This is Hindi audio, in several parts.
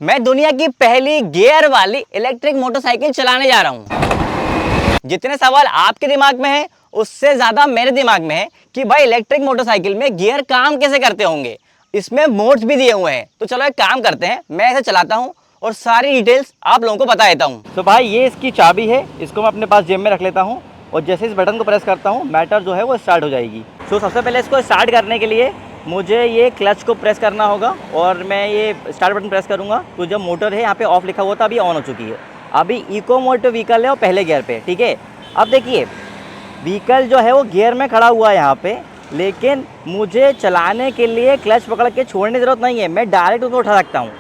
मैं दुनिया की पहली गियर वाली इलेक्ट्रिक मोटरसाइकिल चलाने जा रहा हूँ। जितने सवाल आपके दिमाग में है उससे ज्यादा मेरे दिमाग में है कि भाई इलेक्ट्रिक मोटरसाइकिल में गियर काम कैसे करते होंगे। इसमें मोड्स भी दिए हुए हैं, तो चलो एक काम करते हैं, मैं ऐसे चलाता हूँ और सारी डिटेल्स आप लोगों को बता देता हूँ। तो भाई ये इसकी चाबी है, इसको मैं अपने पास जेब में रख लेता हूँ और जैसे इस बटन को प्रेस करता हूँ मैटर जो है वो स्टार्ट हो जाएगी। तो सबसे पहले इसको स्टार्ट करने के लिए मुझे ये क्लच को प्रेस करना होगा और मैं ये स्टार्ट बटन प्रेस करूँगा तो जब मोटर है यहाँ पे ऑफ लिखा हुआ था अभी ऑन हो चुकी है। अभी इको मोड व्हीकल है और पहले गियर पे, ठीक है। अब देखिए व्हीकल जो है वो गियर में खड़ा हुआ है यहाँ पे, लेकिन मुझे चलाने के लिए क्लच पकड़ के छोड़ने की ज़रूरत नहीं है, मैं डायरेक्ट उसको उठा सकता हूँ।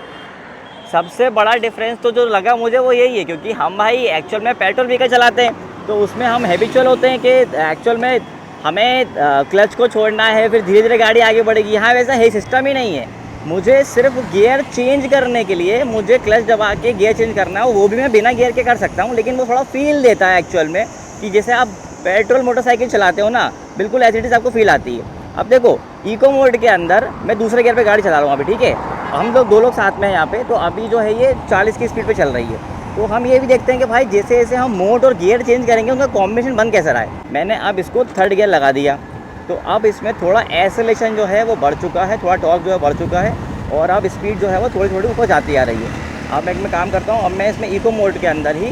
सबसे बड़ा डिफरेंस तो जो लगा मुझे वो यही है, क्योंकि हम भाई एक्चुअल में पेट्रोल व्हीकल चलाते हैं तो उसमें हम हैबिचुअल होते हैं कि एक्चुअल में हमें क्लच को छोड़ना है, फिर धीरे धीरे गाड़ी आगे बढ़ेगी। यहाँ वैसा है सिस्टम ही नहीं है। मुझे सिर्फ गियर चेंज करने के लिए मुझे क्लच दबा के गियर चेंज करना है, वो भी मैं बिना गियर के कर सकता हूँ, लेकिन वो थोड़ा फील देता है एक्चुअल में कि जैसे आप पेट्रोल मोटरसाइकिल चलाते हो ना, बिल्कुल एज इट इज़ आपको फील आती है। अब देखो इको मोड के अंदर मैं दूसरे गियर पे गाड़ी चला रहा हूँ अभी, ठीक है। हम लोग दो लोग साथ में हैं यहाँ पे, तो अभी जो है ये 40 की स्पीड पे चल रही है। तो हम ये भी देखते हैं कि भाई जैसे जैसे हम मोड और गियर चेंज करेंगे उनका कॉम्बिनेशन बन कैसा रहा है। मैंने अब इसको थर्ड गियर लगा दिया, तो अब इसमें थोड़ा एक्सेलरेशन जो है वो बढ़ चुका है, थोड़ा टॉर्क जो है बढ़ चुका है और अब स्पीड जो है वो थोड़ी थोड़ी ऊपर जाती आ रही है। अब मैं काम करता हूँ, अब मैं इसमें इको मोड के अंदर ही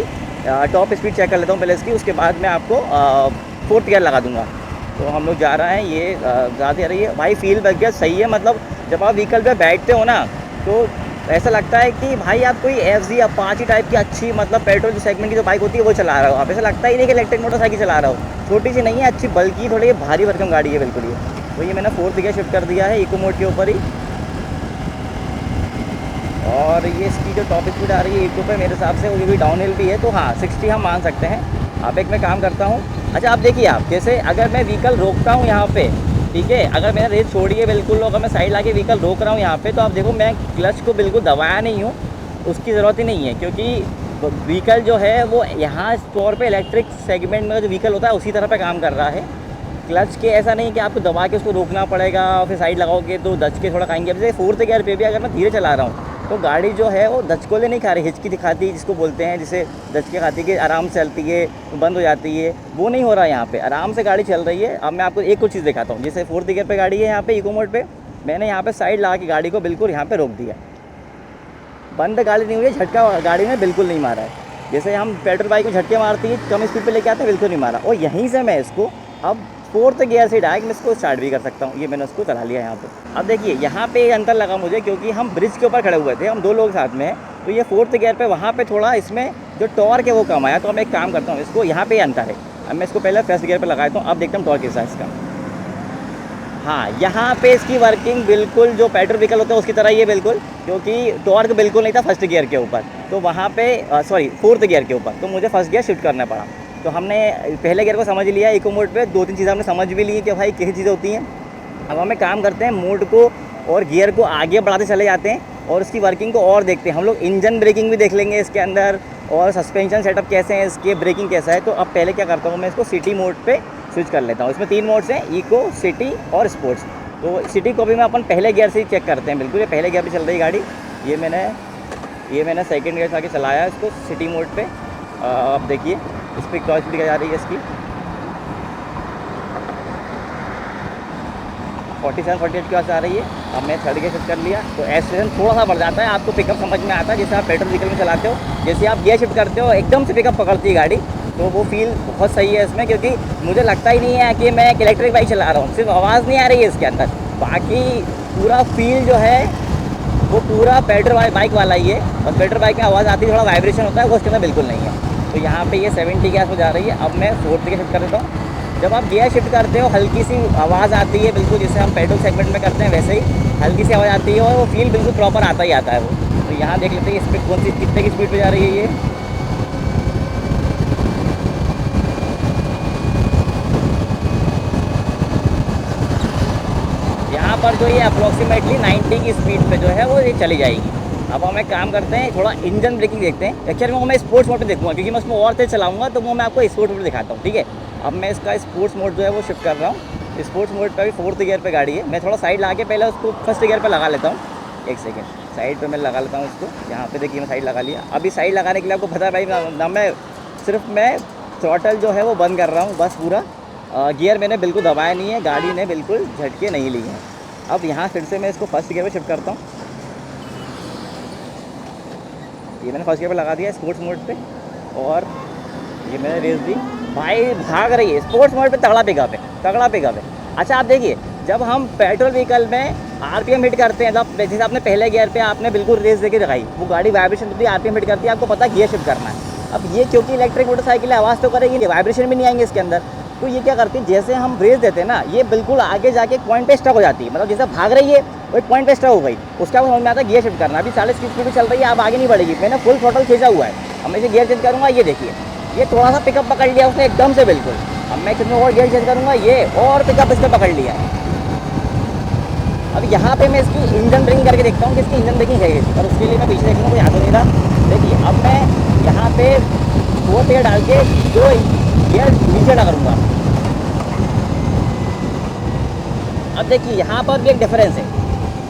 टॉप स्पीड चेक कर लेता हूँ पहले इसकी, उसके बाद मैं आपको फोर्थ गियर लगा दूँगा। तो हम लोग जा रहे हैं, ये ज़्यादा आ रही है भाई, फील बच गया, सही है। मतलब जब आप व्हीकल पे बैठते हो ना तो ऐसा लगता है कि भाई आप कोई FZ अपाची टाइप की अच्छी मतलब पेट्रोल सेगमेंट की जो बाइक होती है वो चला रहे हो। आप ऐसा लगता ही नहीं कि इलेक्ट्रिक मोटरसाइकिल चला रहा हो। छोटी सी नहीं है, अच्छी बल्कि थोड़ी भारी भरकम गाड़ी है बिल्कुल ये। तो ये मैंने फोर्थ गियर शिफ्ट कर दिया है इको मोड के ऊपर ही, और ये इसकी जो टॉप स्पीड आ रही है इको पे मेरे हिसाब से वो भी डाउन हिल भी है, तो हाँ 60 हम मान सकते हैं। अब एक मैं काम करता हूँ, अच्छा आप देखिए, आप जैसे अगर मैं व्हीकल रोकता हूँ यहाँ पे, ठीक है, अगर मैंने रेस छोड़ी है बिल्कुल, अगर मैं साइड लाके व्हीकल रोक रहा हूँ यहाँ पे, तो आप देखो मैं क्लच को बिल्कुल दबाया नहीं हूँ, उसकी ज़रूरत ही नहीं है, क्योंकि व्हीकल जो है वो यहाँ तौर पे इलेक्ट्रिक सेगमेंट में जो व्हीकल होता है उसी तरह पे काम कर रहा है। क्लच के ऐसा नहीं कि आपको दबा के उसको रोकना पड़ेगा और फिर साइड लगाओगे तो दच के थोड़ा खाएंगे। जैसे फोर्थ गियर पे भी अगर मैं धीरे चला रहा हूँ तो गाड़ी जो है वो दचकोले नहीं खा रही, हिचकी दिखाती है जिसको बोलते हैं, जिसे दचके खाती है, आराम से चलती है, बंद हो जाती है, वो नहीं हो रहा है यहाँ पे, आराम से गाड़ी चल रही है। अब मैं आपको एक कुछ चीज़ दिखाता हूँ, जैसे फोर्थ गियर पे गाड़ी है यहाँ पे इको मोड पे, मैंने यहाँ पे साइड लगा के गाड़ी को बिल्कुल यहाँ पे रोक दिया, बंद गाड़ी नहीं हुई है, झटका गाड़ी में बिल्कुल नहीं मारा है। जैसे हम पेट्रोल बाइक में झटके मारती है कम स्पीड पे लेके आते हैं, बिल्कुल नहीं मारा। और यहीं से मैं इसको अब फोर्थ गियर से डायरेक्ट मैं इसको स्टार्ट भी कर सकता हूँ। ये मैंने उसको चला लिया यहाँ पे। अब देखिए यहाँ पे अंतर लगा मुझे, क्योंकि हम ब्रिज के ऊपर खड़े हुए थे, हम दो लोग साथ में हैं, तो ये फोर्थ गियर पे वहाँ पे थोड़ा इसमें जो टॉर्क है वो कम आया। तो मैं एक काम करता हूँ, इसको यहाँ पे अंतर है, अब मैं इसको पहले फर्स्ट गियर पर लगाया था, अब देखता हूँ टॉर्क कैसा है इसका। हाँ यहाँ पे इसकी वर्किंग बिल्कुल जो पेट्रोल व्हीकल होता है उसकी तरह ही है बिल्कुल, क्योंकि टॉर्क बिल्कुल नहीं था फर्स्ट गियर के ऊपर, तो वहाँ पे सॉरी फोर्थ गियर के ऊपर, तो मुझे फर्स्ट गियर शिफ्ट करना पड़ा। तो हमने पहले गियर को समझ लिया इको मोड पे, दो तीन चीज़ें हमने समझ भी ली कि भाई कैसी चीज़ें होती हैं। अब हमें काम करते हैं, मोड को और गियर को आगे बढ़ाते चले जाते हैं और उसकी वर्किंग को और देखते हैं। हम लोग इंजन ब्रेकिंग भी देख लेंगे इसके अंदर, और सस्पेंशन सेटअप कैसे हैं इसके, ब्रेकिंग कैसा है। तो अब पहले क्या करता हूँ, मैं इसको सिटी मोड पे स्विच कर लेता हूँ। इसमें 3 मोड्स हैं, इको, सिटी और स्पोर्ट्स। तो सिटी को भी मैं अपन पहले गियर से ही चेक करते हैं, बिल्कुल ये पहले गियर पे चल रही गाड़ी। ये मैंने सेकंड गियर से आके चलाया इसको सिटी मोड पे। अब देखिए इस पर क्या स्पीड जा रही है इसकी 47-48 के पास आ रही है। अब मैं थर्ड गियर शिफ्ट कर लिया, तो एक्सीलेशन थोड़ा सा बढ़ जाता है, आपको पिकअप समझ में आता है। जैसे आप पेट्रोल व्हीकल में चलाते हो, जैसे आप गियर शिफ्ट करते हो एकदम से पिकअप पकड़ती है गाड़ी, तो वो फील बहुत सही है इसमें, क्योंकि मुझे लगता ही नहीं है कि मैं एक इलेक्ट्रिक बाइक चला रहा हूँ, सिर्फ आवाज़ नहीं आ रही है इसके अंदर, बाकी पूरा फील जो है वो पूरा पेट्रोल बाइक वाला ही है। और पेट्रोल बाइक में आवाज़ आती है, थोड़ा वाइब्रेशन होता है, वो उसके अंदर बिल्कुल नहीं है। तो यहाँ पे ये 70 के आसपास जा रही है। अब मैं फोर्थ गियर शिफ्ट कर देता हूँ। जब आप गियर शिफ्ट करते हो हल्की सी आवाज़ आती है, बिल्कुल जैसे हम पेट्रोल सेगमेंट में करते हैं वैसे ही हल्की सी आवाज़ आती है, और वो फील बिल्कुल प्रॉपर आता ही आता है वो। तो यहाँ देख लेते हैं इस पर कौन सी कितने की स्पीड पे जा रही है ये। यहाँ पर जो ये अप्रॉक्सीमेटली 90 की स्पीड पे जो है वो ये चली जाएगी। अब हम एक काम करते हैं, थोड़ा इंजन ब्रेकिंग देखते हैं। एक्चुअली वो मैं स्पोर्ट्स मोड पे देखूँगा, क्योंकि मैं उसमें और तेज चलाऊँगा, तो वो मैं आपको स्पोर्ट्स मोड दिखाता हूँ, ठीक है। अब मैं इसका स्पोर्ट्स मोड जो है वो शिफ्ट कर रहा हूँ। स्पोर्ट्स मोड पर भी फोर्थ गियर पे गाड़ी है, मैं थोड़ा साइड ला के पहले उसको फर्स्ट गियर पे लगा लेता हूँ। एक सेकेंड, साइड पे मैं लगा लेता हूँ इसको। यहाँ पे देखिए मैं साइड लगा लिया। अभी साइड लगाने के लिए आपको पता है भाई ना, मैं थ्रॉटल जो है वो बंद कर रहा हूँ बस पूरा। गियर मैंने बिल्कुल दबाया नहीं है, गाड़ी ने बिल्कुल झटके नहीं लिए हैं। अब यहाँ फिर से मैं इसको फर्स्ट गियर पे शिफ्ट करता हूँ। ये मैंने फर्स्ट गियर पे लगा दिया स्पोर्ट्स मोड पे, और ये मैंने रेस दी। भाई भाग रही है स्पोर्ट्स मोड पे, तगड़ा पिकअप है। अच्छा आप देखिए, जब हम पेट्रोल व्हीकल में आरपीएम हिट करते हैं, जब जैसे आपने पहले गियर पे आपने बिल्कुल रेस देके दिखाई, वो गाड़ी वाइब्रेशन होती है, आरपीएम हिट करती है, आपको पता है गियर शिफ्ट करना है। अब ये क्योंकि इलेक्ट्रिक मोटरसाइकिल है, आवाज़ तो करेगी, वाइब्रेशन भी नहीं आएंगे इसके अंदर। तो ये क्या करती है, जैसे हम रेस देते हैं ना, ये बिल्कुल आगे जाके एक पॉइंट पे स्टक हो जाती है। मतलब जैसे भाग रही है वो एक पॉइंट पे स्टक हो गई, उसके बाद समझ में आता है गियर शिफ्ट करना। अभी 40 की स्पीड चल रही है, अब आगे नहीं बढ़ेगी, मैंने फुल थ्रॉटल खींचा हुआ है। अब मैं इसे गियर चेंज करूँगा, ये देखिए ये थोड़ा सा पिकअप पकड़ लिया उसने एकदम से बिल्कुल। अब मैं कितने और गियर चेंज करूँगा, ये और पिकअप इसने पकड़ लिया है। अब यहाँ पे मैं इसकी इंजन ब्रेकिंग करके देखता हूँ कि इसकी इंजन ब्रेकिंग है, और उसके लिए मैं पीछे देखूँगा, कोई हाथ नहीं रहा। देखिए अब मैं यहाँ पे 2 पेड़ डाल के 2 गियर नीचे डालूँगा। अब देखिए यहाँ पर भी एक डिफरेंस है।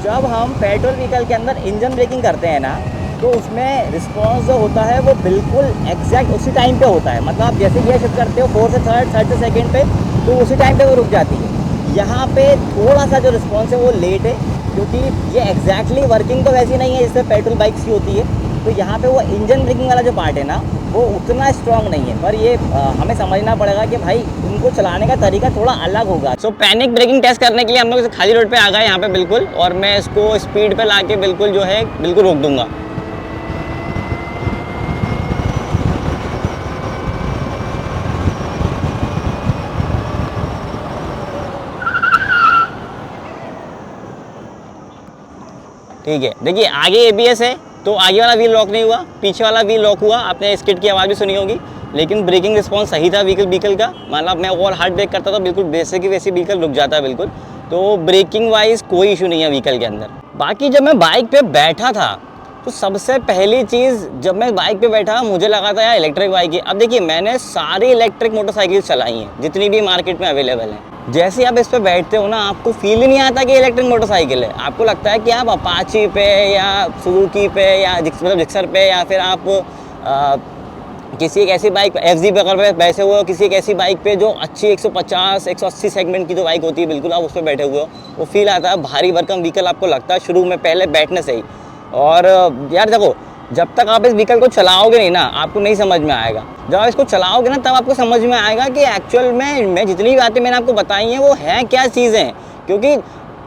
जब हम पेट्रोल व्हीकल के अंदर इंजन ब्रेकिंग करते हैं ना, तो उसमें रिस्पॉन्स जो होता है वो बिल्कुल एग्जैक्ट उसी टाइम पे होता है। मतलब आप जैसे गियर शिफ्ट करते हो 4 से 3rd से 2nd पे, तो उसी टाइम पे वो रुक जाती है। यहाँ पे थोड़ा सा जो रिस्पॉन्स है वो लेट है, क्योंकि ये एग्जैक्टली वर्किंग तो वैसी नहीं है जैसे पेट्रोल बाइक्स की होती है। तो यहाँ पे वो इंजन ब्रेकिंग वाला जो पार्ट है ना, वो उतना स्ट्रॉन्ग नहीं है। पर ये हमें समझना पड़ेगा कि भाई उनको चलाने का तरीका थोड़ा अलग होगा। सो पैनिक ब्रेकिंग टेस्ट करने के लिए हम लोग खाली रोड पे आ गए यहाँ पे बिल्कुल, और मैं इसको स्पीड पे लाके बिल्कुल जो है बिल्कुल रोक दूंगा। ठीक है, देखिए आगे एबीएस है तो आगे वाला व्हील लॉक नहीं हुआ, पीछे वाला व्हील लॉक हुआ। आपने स्किड की आवाज़ भी सुनी होगी, लेकिन ब्रेकिंग रिस्पॉन्स सही था व्हीकल का। मतलब मैं और हार्ड ब्रेक करता तो बिल्कुल वैसे की वैसे व्हीकल रुक जाता है बिल्कुल। तो ब्रेकिंग वाइज कोई इशू नहीं है व्हीकल के अंदर। बाकी जब मैं बाइक पे बैठा था तो सबसे पहली चीज़, जब मैं बाइक पे बैठा मुझे लगा था यार इलेक्ट्रिक बाइक है। अब देखिए मैंने सारी इलेक्ट्रिक मोटरसाइकिल चलाई हैं जितनी भी मार्केट में अवेलेबल हैं। जैसे आप इस पे बैठते हो ना, आपको फील ही नहीं आता कि इलेक्ट्रिक मोटरसाइकिल है। आपको लगता है कि आप अपाची पे या सुजुकी पे या मतलब जिक्सर पे, या फिर आप किसी एक ऐसी बाइक एफजी पे अगर बैठे हुए हो, किसी एक ऐसी बाइक पे जो अच्छी 150 180 सेगमेंट की जो बाइक होती है, बिल्कुल आप उस पर बैठे हुए हो। वो फील आता है, भारी भरकम व्हीकल आपको लगता है शुरू में पहले बैठने से ही। और यार देखो, जब तक आप इस व्हीकल को चलाओगे नहीं ना, आपको नहीं समझ में आएगा। जब आप इसको चलाओगे ना, तब आपको समझ में आएगा कि एक्चुअल में मैं जितनी बातें मैंने आपको बताई हैं वो हैं क्या चीज़ें। क्योंकि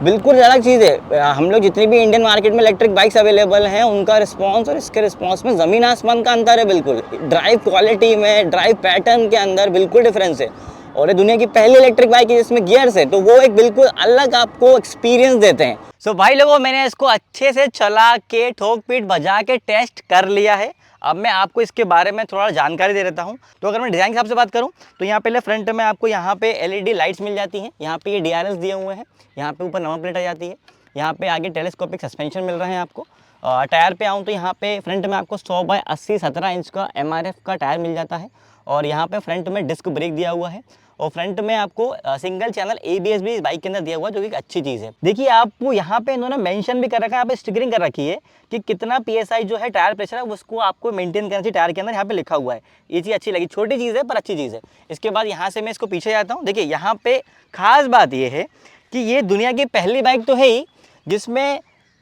बिल्कुल अलग चीज़ है। हम लोग जितनी भी इंडियन मार्केट में इलेक्ट्रिक बाइक्स अवेलेबल हैं, उनका रिस्पॉन्स और इसके रिस्पॉन्स में ज़मीन आसमान का अंतर है बिल्कुल। ड्राइव क्वालिटी में, ड्राइव पैटर्न के अंदर बिल्कुल डिफरेंस है। और ये दुनिया की पहली इलेक्ट्रिक बाइक है जिसमें गियर्स है, तो वो एक बिल्कुल अलग आपको एक्सपीरियंस देते हैं। सो भाई लोगों, मैंने इसको अच्छे से चला के ठोक पीट बजा के टेस्ट कर लिया है। अब मैं आपको इसके बारे में थोड़ा जानकारी दे देता हूँ। तो अगर मैं डिज़ाइन के हिसाब से बात करूँ तो यहाँ पहले फ्रंट में आपको यहाँ पे एलईडी लाइट्स मिल जाती हैं। यहाँ पे ये डीआरएल्स दिए हुए हैं, यहाँ पे ऊपर नंबर प्लेट आ जाती है, यहाँ पे आगे टेलीस्कोपिक सस्पेंशन मिल रहे हैं आपको। टायर पे आऊँ तो यहाँ पे फ्रंट में आपको 100/80 17 इंच का एमआरएफ का टायर मिल जाता है। और यहाँ पे फ्रंट में डिस्क ब्रेक दिया हुआ है, और फ्रंट में आपको सिंगल चैनल एबीएस भी इस बाइक के अंदर दिया हुआ है, जो कि एक अच्छी चीज़ है। देखिए आपको यहाँ पे इन्होंने मेंशन भी कर रखा है, यहाँ पे स्टिकरिंग कर रखी है कि कितना पीएसआई जो है टायर प्रेशर है उसको आपको मेंटेन करना चाहिए टायर के अंदर, यहाँ पे लिखा हुआ है। ये चीज़ अच्छी लगी, छोटी चीज़ है पर अच्छी चीज़ है। इसके बाद यहाँ से मैं इसको पीछे जाता हूँ। देखिए यहाँ पे खास बात ये है कि ये दुनिया की पहली बाइक तो है ही जिसमें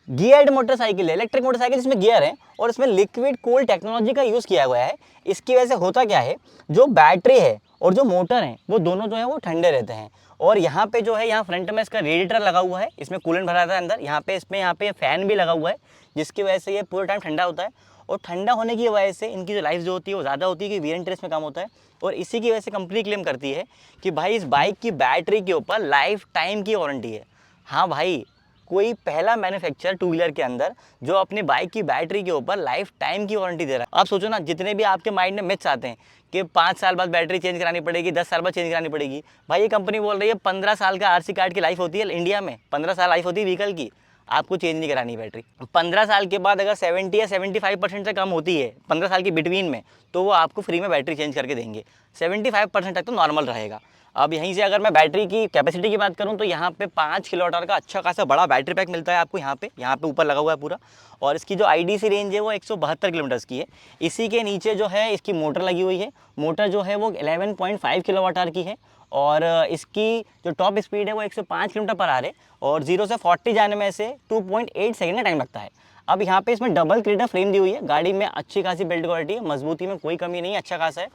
गियर्ड मोटरसाइकिल है, इलेक्ट्रिक मोटरसाइकिल जिसमें गियर है और इसमें लिक्विड कूल्ड टेक्नोलॉजी का यूज़ किया गया है। इसकी वजह से होता क्या है, जो बैटरी है और जो मोटर है वो दोनों जो है वो ठंडे रहते हैं। और यहाँ पे जो है, यहाँ फ्रंट में इसका रेडिएटर लगा हुआ है, इसमें कूलेंट भरा रहता है अंदर। यहाँ पे फैन भी लगा हुआ है, जिसकी वजह से ये पूरे टाइम ठंडा होता है। और ठंडा होने की वजह से इनकी जो लाइफ जो होती है वो ज़्यादा होती है, कि वेरिएंट इसमें कम होता है। और इसी की वजह से कंपनी क्लेम करती है कि भाई इस बाइक की बैटरी के ऊपर लाइफ टाइम की वारंटी है। हाँ भाई, कोई पहला मैन्युफैक्चरर टू व्हीलर के अंदर जो अपनी बाइक की बैटरी के ऊपर लाइफ टाइम की वारंटी दे रहा है। आप सोचो ना, जितने भी आपके माइंड में मिथ्स आते हैं कि 5 साल बाद बैटरी चेंज करानी पड़ेगी, 10 साल बाद चेंज करानी पड़ेगी, भाई ये कंपनी बोल रही है 15 साल का आरसी कार्ड की लाइफ होती है इंडिया में। 15 साल लाइफ होती है व्हीकल की, आपको चेंज नहीं करानी बैटरी। 15 साल के बाद अगर 70 या 75% से कम होती है 15 साल की बिटवीन में, तो वो आपको फ्री में बैटरी चेंज करके देंगे। 75% तक तो नॉर्मल रहेगा। अब यहीं से अगर मैं बैटरी की कैपेसिटी की बात करूं तो यहाँ पे 5 किलोवाट का अच्छा खासा बड़ा बैटरी पैक मिलता है आपको यहाँ पे ऊपर लगा हुआ है पूरा। और इसकी जो IDC रेंज है वो 172 किलोमीटर्स की है। इसी के नीचे जो है इसकी मोटर लगी हुई है। मोटर जो है वो 11.5 किलोवाट की है और इसकी जो टॉप स्पीड है वो 105 किलोमीटर पर आवर है और 0 से 40 जाने में से 2.8 सेकंड का टाइम लगता है। अब यहाँ पे इसमें डबल क्रीडा फ्रेम दी हुई है। गाड़ी में अच्छी खासी बिल्ड क्वालिटी है, मजबूती में कोई कमी नहीं है, अच्छा खासा है।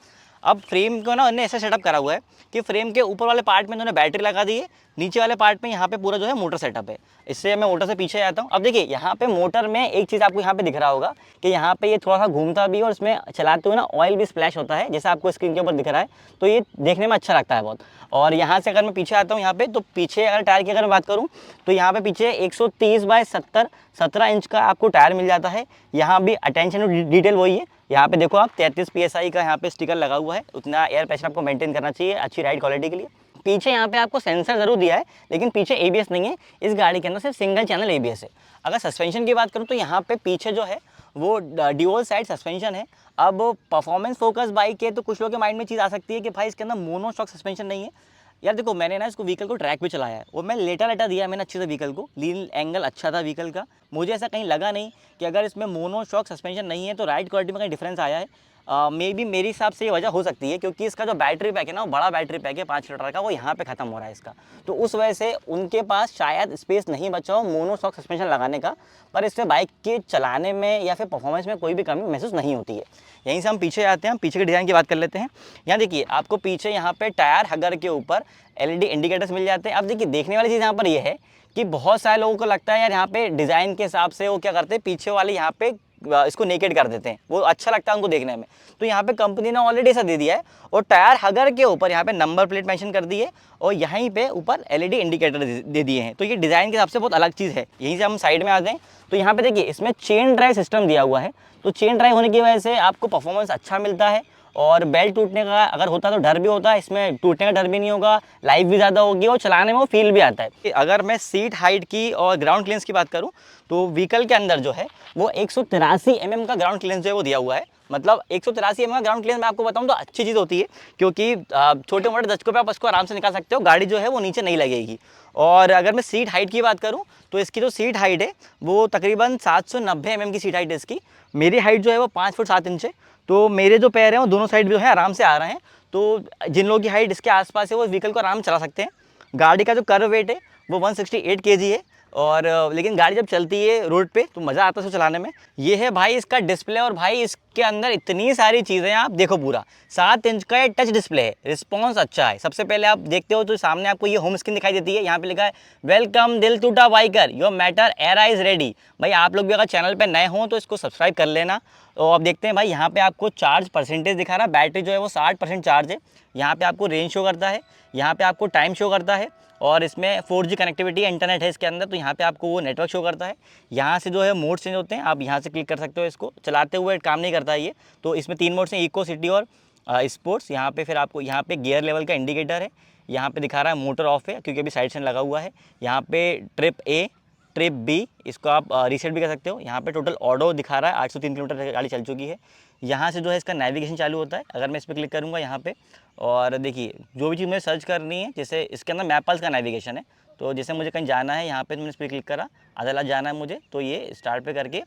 अब फ्रेम को ना उन्होंने ऐसा सेटअप करा हुआ है कि फ्रेम के ऊपर वाले पार्ट में उन्होंने बैटरी लगा दी है, नीचे वाले पार्ट में यहाँ पे पूरा जो है मोटर सेटअप है। इससे मैं मोटर से पीछे आता हूँ। अब देखिए यहाँ पे मोटर में एक चीज़ आपको यहाँ पे दिख रहा होगा कि यहाँ पे ये थोड़ा सा घूमता भी है और इसमें चलाते हुए ना ऑयल भी स्प्लैश होता है, जैसा आपको स्क्रीन के ऊपर दिख रहा है। तो ये देखने में अच्छा लगता है बहुत। और यहाँ से अगर मैं पीछे आता हूँ यहाँ पे, तो पीछे अगर टायर की अगर मैं बात करूँ तो यहाँ पे पीछे 130 बाय 17 इंच का आपको टायर मिल जाता है। यहाँ भी अटेंशन टू डिटेल वही है। यहाँ पे देखो आप 33 PSI का यहाँ पे स्टिकर लगा हुआ है। उतना एयर प्रेशर आपको मेंटेन करना चाहिए अच्छी राइड क्वालिटी के लिए। पीछे यहाँ पे आपको सेंसर जरूर दिया है, लेकिन पीछे ABS नहीं है। इस गाड़ी के अंदर सिर्फ सिंगल चैनल ABS है। अगर सस्पेंशन की बात करूँ तो यहाँ पे पीछे जो है वो ड्यूअल साइड सस्पेंशन है। अब परफॉर्मेंस फोकस बाइक है तो कुछ लोगों के माइंड में चीज़ आ सकती है कि भाई इसके अंदर मोनो शॉक सस्पेंशन नहीं है। यार देखो, मैंने ना इसको व्हीकल को ट्रैक पे चलाया है और मैं लेटा दिया है मैंने अच्छे से व्हीकल को। लीन एंगल अच्छा था व्हीकल का, मुझे ऐसा कहीं लगा नहीं कि अगर इसमें मोनो शॉक सस्पेंशन नहीं है तो राइड क्वालिटी में कहीं डिफरेंस आया है। मे बी मेरे हिसाब से ये वजह हो सकती है क्योंकि इसका जो बैटरी पैक है ना, वो बड़ा बैटरी पैक है 5 लीटर का, वो यहाँ पे खत्म हो रहा है इसका। तो उस वजह से उनके पास शायद स्पेस नहीं बचा हो मोनो शॉक सस्पेंशन लगाने का, पर इससे बाइक के चलाने में या फिर परफॉर्मेंस में कोई भी कमी महसूस नहीं होती है। यहीं से हम पीछे आते हैं, पीछे के डिज़ाइन की बात कर लेते हैं। यहाँ देखिए आपको पीछे यहाँ पे टायर हगर के ऊपर LED इंडिकेटर्स मिल जाते हैं। अब देखिए देखने वाली चीज़ यहाँ पर ये है कि बहुत सारे लोगों को लगता है यार यहाँ पे डिज़ाइन के हिसाब से वो क्या करते हैं, पीछे वाले यहाँ पे इसको नेकेड कर देते हैं, वो अच्छा लगता है उनको देखने में। तो यहाँ पे कंपनी ने ऑलरेडी ऐसा दे दिया है और टायर हगर के ऊपर यहाँ पे नंबर प्लेट मेंशन कर दी है और यहीं पे ऊपर LED इंडिकेटर दे दिए हैं। तो ये डिज़ाइन के हिसाब से बहुत अलग चीज़ है। यहीं से हम साइड में आ जाएं तो यहाँ पे देखिए इसमें चेन ड्राइव सिस्टम दिया हुआ है। तो चेन ड्राइव होने की वजह से आपको परफॉर्मेंस अच्छा मिलता है और बेल्ट टूटने का अगर होता तो डर भी होता है, इसमें टूटने का डर भी नहीं होगा, लाइफ भी ज़्यादा होगी और चलाने में वो फील भी आता है। अगर मैं सीट हाइट की और ग्राउंड क्लियरेंस की बात करूं तो व्हीकल के अंदर जो है वो 183 mm का ग्राउंड क्लियरेंस जो है वो दिया हुआ है। मतलब 183 mm का ग्राउंड क्लियरेंस मैं आपको बताऊं तो अच्छी चीज़ होती है क्योंकि छोटे मोटे दचकों पे आप उसको आराम से निकाल सकते हो, गाड़ी जो है वो नीचे नहीं लगेगी। और अगर मैं सीट हाइट की बात करूँ तो इसकी जो सीट हाइट है वो तकरीबन 790 mm की सीट हाइट है इसकी। मेरी हाइट जो है वो 5 फुट 7 इंच है, तो मेरे जो पैर हैं वो दोनों साइड जो है आराम से आ रहे हैं। तो जिन लोगों की हाइट इसके आसपास है वो व्हीकल को आराम चला सकते हैं। गाड़ी का जो कर्व वेट है वो 168 kg है और लेकिन गाड़ी जब चलती है रोड पे तो मज़ा आता है उसको चलाने में। ये है भाई इसका डिस्प्ले और भाई इसके अंदर इतनी सारी चीज़ें आप देखो। पूरा 7 इंच का ये टच डिस्प्ले है, रिस्पॉन्स अच्छा है। सबसे पहले आप देखते हो तो सामने आपको ये होम स्क्रीन दिखाई देती है। यहाँ पे लिखा है वेलकम दिल टूटा biker, your matter era is ready. भाई आप लोग भी अगर चैनल पर नए हों तो इसको सब्सक्राइब कर लेना। तो आप देखते हैं भाई यहाँ पे आपको चार्ज परसेंटेज दिखा रहा है, बैटरी जो है वो 60% चार्ज है। यहाँ पे आपको रेंज शो करता है, यहाँ पे आपको टाइम शो करता है और इसमें 4G कनेक्टिविटी इंटरनेट है इसके अंदर, तो यहाँ पे आपको वो नेटवर्क शो करता है। यहाँ से जो है मोड चेंज होते हैं, आप यहाँ से क्लिक कर सकते हो। इसको चलाते हुए काम नहीं करता है ये। तो इसमें 3 मोड्स हैं, इको, सिटी और स्पोर्ट्स। यहाँ पे फिर आपको यहाँ पे गियर लेवल का इंडिकेटर है, यहाँ पे दिखा रहा है मोटर ऑफ है क्योंकि अभी साइड से लगा हुआ है। यहाँ पे ट्रिप A, ट्रिप B, इसको आप रीसेट भी कर सकते हो। यहाँ पे टोटल ऑडो दिखा रहा है, 803 किलोमीटर गाड़ी चल चुकी है। यहाँ से जो है इसका नेविगेशन चालू होता है। अगर मैं इस पर क्लिक करूँगा यहाँ पे और देखिए जो भी चीज़ मुझे सर्च करनी है, जैसे इसके अंदर मैपल्स का नेविगेशन है, तो जैसे मुझे कहीं जाना है यहाँ पे मैंने इस पर क्लिक करा, अदालत जाना है मुझे, तो ये स्टार्ट पे करके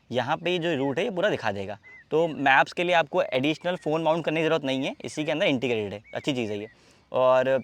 यहाँ पे जो रूट है ये पूरा दिखा देगा। तो मैप्स के लिए आपको एडिशनल फ़ोन माउंट करने की ज़रूरत नहीं है, इसी के अंदर इंटीग्रेटेड है, अच्छी चीज़ है ये। और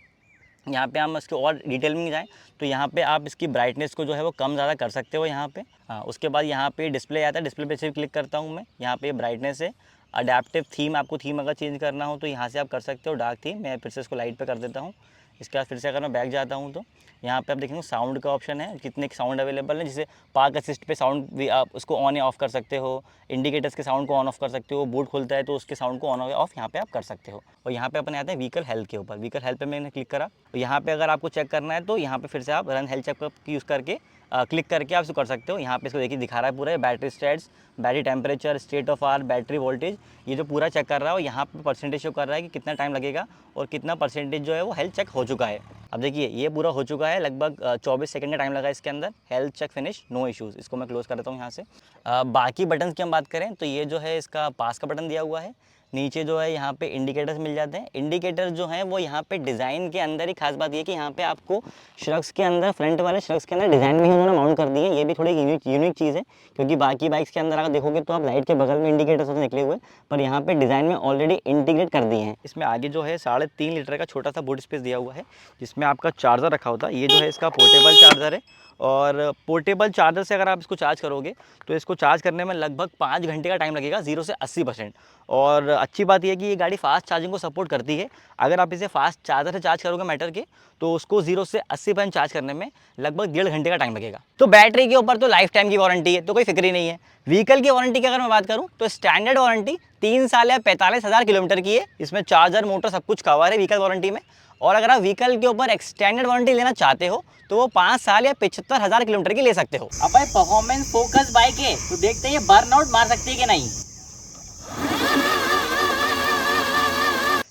यहाँ पे हम इसके और डिटेल में जाएँ तो यहाँ पे आप इसकी ब्राइटनेस को जो है वो कम ज़्यादा कर सकते हो यहाँ पे। हाँ, उसके बाद यहाँ पे डिस्प्ले आता है, डिस्प्ले पे से क्लिक करता हूँ मैं। यहाँ पे ब्राइटनेस है, अडेप्टिव थीम, आपको थीम अगर चेंज करना हो तो यहाँ से आप कर सकते हो, डार्क थीम। मैं फिर से इसको लाइट पे कर देता हूँ। इसके बाद फिर से अगर मैं बैक जाता हूँ तो यहाँ पे आप देखेंगे साउंड का ऑप्शन है, कितने साउंड अवेलेबल है। जैसे पार्क असिस्ट पे साउंड भी आप उसको ऑन या ऑफ़ कर सकते हो, इंडिकेटर्स के साउंड को ऑन ऑफ कर सकते हो, बूट खुलता है तो उसके साउंड को ऑन ऑफ यहाँ पे आप कर सकते हो। और यहाँ पे अपने आते हैं व्हीकल हेल्थ के ऊपर। व्हीकल हेल्थ पे मैंने क्लिक करा तो यहाँ पे अगर आपको चेक करना है तो यहाँ पे फिर से आप रन हेल्थ चेकअप यूज़ करके क्लिक करके आप इसको कर सकते हो। यहाँ पे इसको देखिए दिखा रहा है पूरा battery status, battery temperature, state of R, battery voltage, ये जो पूरा चेक कर रहा है। और यहाँ पे परसेंटेज शो कर रहा है कि कितना टाइम लगेगा और कितना परसेंटेज जो है वो हेल्थ चेक हो चुका है। अब देखिए ये पूरा हो चुका है, लगभग 24 सेकंड का टाइम लगा इसके अंदर। Health check finish, no issues. इसको मैं क्लोज़ कर देता हूँ यहाँ से। बाकी बटन की हम बात करें तो ये जो है इसका पास का बटन दिया हुआ है, नीचे जो है यहाँ पे इंडिकेटर्स मिल जाते हैं। इंडिकेटर जो हैं वो यहाँ पे डिज़ाइन के अंदर ही खास बात ये कि यहाँ पे आपको श्रक्स के अंदर, फ्रंट वाले श्रक्स के अंदर डिज़ाइन में ही उन्होंने माउंट कर दिए। ये भी थोड़ी यूनिक चीज़ है, क्योंकि बाकी बाइक्स के अंदर अगर देखोगे तो आप लाइट के बगल में इंडिकेटर्स होते निकले हुए, पर यहाँ पे डिज़ाइन में ऑलरेडी इंटीग्रेट कर दिए हैं। इसमें आगे जो है 3.5 लीटर का छोटा सा बूट स्पेस दिया हुआ है, जिसमें आपका चार्जर रखा होता है। ये जो है इसका पोर्टेबल चार्जर है, और पोर्टेबल चार्जर से अगर आप इसको चार्ज करोगे तो इसको चार्ज करने में लगभग 5 घंटे का टाइम लगेगा 0 से 80%। और अच्छी बात यह है कि ये गाड़ी फास्ट चार्जिंग को सपोर्ट करती है। अगर आप इसे फास्ट चार्जर से चार्ज करोगे मैटर के, तो उसको 0 से 80% चार्ज करने में लगभग 1.5 घंटे का टाइम लगेगा। तो बैटरी के ऊपर तो लाइफ टाइम की वारंटी है, तो कोई फिक्र ही नहीं है। व्हीकल की वारंटी की अगर मैं बात करूँ तो स्टैंडर्ड वारंटी 3 साल या 45,000 किलोमीटर की है। इसमें चार्जर, मोटर सब कुछ कवर है व्हीकल वारंटी में। और अगर आप व्हीकल के ऊपर एक्सटेंडेड वारंटी लेना चाहते हो तो वो 5 साल या 75,000 किलोमीटर की ले सकते हो। अब भाई परफॉर्मेंस फोकस बाइक है, तो देखते हैं ये बर्नआउट मार सकती है कि नहीं।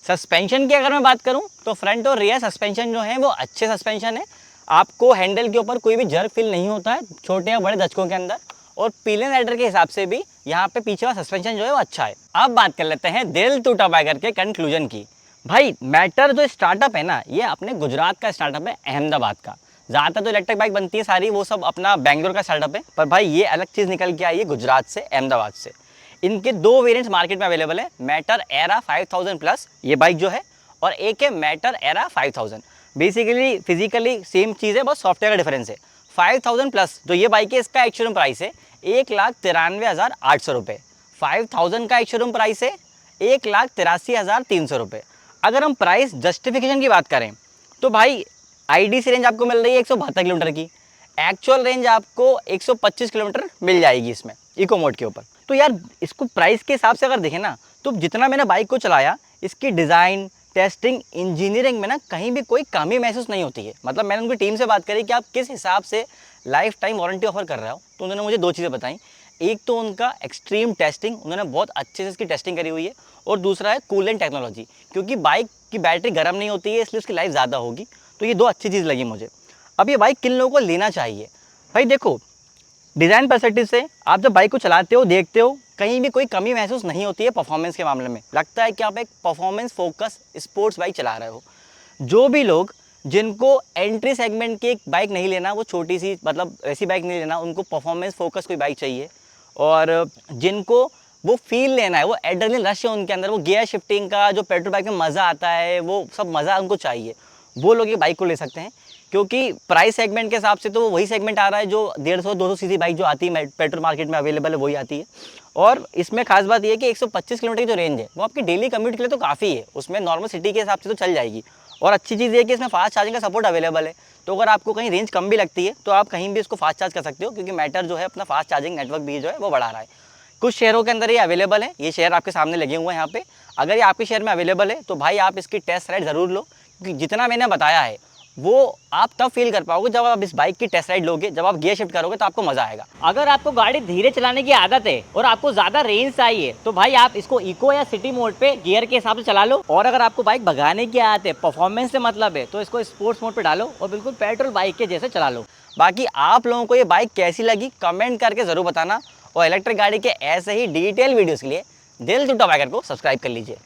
सस्पेंशन की अगर मैं बात करूं तो फ्रंट और रियर सस्पेंशन जो है वो अच्छे सस्पेंशन है। आपको हैंडल के ऊपर कोई भी जर्क फील नहीं होता है छोटे या बड़े दचकों के अंदर। और पीलियन राइडर के हिसाब से भी यहाँ पे पीछे वाला सस्पेंशन जो है वो अच्छा है। अब बात कर लेते हैं दिल टूटा बाइकर के कंक्लूजन की। भाई मैटर जो स्टार्टअप है ना, ये अपने गुजरात का स्टार्टअप है, अहमदाबाद का। ज़्यादातर तो इलेक्ट्रिक बाइक बनती है सारी, वो सब अपना बेंगलोर का स्टार्टअप है। पर भाई ये अलग चीज़ निकल के आई है गुजरात से, अहमदाबाद से। इनके 2 वेरिएंट्स मार्केट में अवेलेबल है, मैटर एरा 5000 प्लस ये बाइक जो है, और एक है Matter Aera 5000। Basically physically same चीज़ है, बस सॉफ्टवेयर का डिफरेंस है। 5000 प्लस जो ये बाइक है, इसका एक शोरूम प्राइस है 1,93,800 रुपये। 5000 का एक शोरूम प्राइस है 1,83,300 रुपये। अगर हम प्राइस जस्टिफिकेशन की बात करें तो भाई आईडीसी रेंज आपको मिल रही है 172 किलोमीटर की, एक्चुअल रेंज आपको 125 किलोमीटर मिल जाएगी इसमें इको मोड के ऊपर। तो यार इसको प्राइस के हिसाब से अगर देखें ना, तो जितना मैंने बाइक को चलाया, इसकी डिज़ाइन, टेस्टिंग, इंजीनियरिंग में ना कहीं भी कोई कमी महसूस नहीं होती है। मतलब मैंने उनकी टीम से बात करी कि आप किस हिसाब से लाइफ टाइम वारंटी ऑफर कर रहे हो, तो उन्होंने मुझे 2 चीज़ें बताई। एक तो उनका एक्सट्रीम टेस्टिंग, उन्होंने बहुत अच्छे से इसकी टेस्टिंग करी हुई है। और दूसरा है कूलेंट टेक्नोलॉजी, क्योंकि बाइक की बैटरी गर्म नहीं होती है, इसलिए उसकी लाइफ ज़्यादा होगी। तो ये 2 अच्छी चीज़ लगी मुझे। अब ये बाइक किन लोगों को लेना चाहिए? भाई देखो, डिज़ाइन पर्सपेक्टिव से आप जब बाइक को चलाते हो, देखते हो, कहीं भी कोई कमी महसूस नहीं होती है परफॉर्मेंस के मामले में। लगता है कि आप एक परफॉर्मेंस फोकस स्पोर्ट्स बाइक चला रहे हो। जो भी लोग जिनको एंट्री सेगमेंट की एक बाइक नहीं लेना, वो छोटी सी मतलब ऐसी बाइक नहीं लेना, उनको परफॉर्मेंस फोकस कोई बाइक चाहिए। और जिनको वो फील लेना है, वो एड्रेनलिन रश है उनके अंदर, वो गियर शिफ्टिंग का जो पेट्रोल बाइक में मज़ा आता है, वो सब मज़ा उनको चाहिए, वो लोग ये बाइक को ले सकते हैं। क्योंकि प्राइस सेगमेंट के हिसाब से तो वो वही सेगमेंट आ रहा है जो 150-200 सीसी बाइक जो आती है पेट्रोल मार्केट में अवेलेबल है, वही आती है। और इसमें खास बात ये है कि 125 किलोमीटर की जो रेंज है वो आपकी डेली कम्यूट के लिए तो काफ़ी है, उसमें नॉर्मल सिटी के हिसाब से तो चल जाएगी। और अच्छी चीज़ ये है कि इसमें फास्ट चार्जिंग का सपोर्ट अवेलेबल है, तो अगर आपको कहीं रेंज कम भी लगती है तो आप कहीं भी इसको फास्ट चार्ज कर सकते हो, क्योंकि मैटर जो है अपना फास्ट चार्जिंग नेटवर्क भी जो है वो बढ़ा रहा है। कुछ शहरों के अंदर ये अवेलेबल है, ये शहर आपके सामने लगे हुए हैं यहाँ पे। अगर ये आपके शहर में अवेलेबल है तो भाई आप इसकी टेस्ट राइड ज़रूर लो, क्योंकि जितना मैंने बताया है वो आप तब फील कर पाओगे जब आप इस बाइक की टेस्ट राइड लोगे, जब आप गियर शिफ्ट करोगे तो आपको मजा आएगा। अगर आपको गाड़ी धीरे चलाने की आदत है और आपको ज्यादा रेंज चाहिए तो भाई आप इसको इको या सिटी मोड पे गियर के हिसाब से चला लो। और अगर आपको बाइक भगाने की आदत है, परफॉर्मेंस से मतलब है, तो इसको स्पोर्ट्स मोड पे डालो और बिल्कुल पेट्रोल बाइक के जैसे चला लो। बाकी आप लोगों को ये बाइक कैसी लगी कमेंट करके जरूर बताना, और इलेक्ट्रिक गाड़ी के ऐसे ही डिटेल वीडियोस के लिए दिल टूटा बाइकर को सब्सक्राइब कर लीजिए।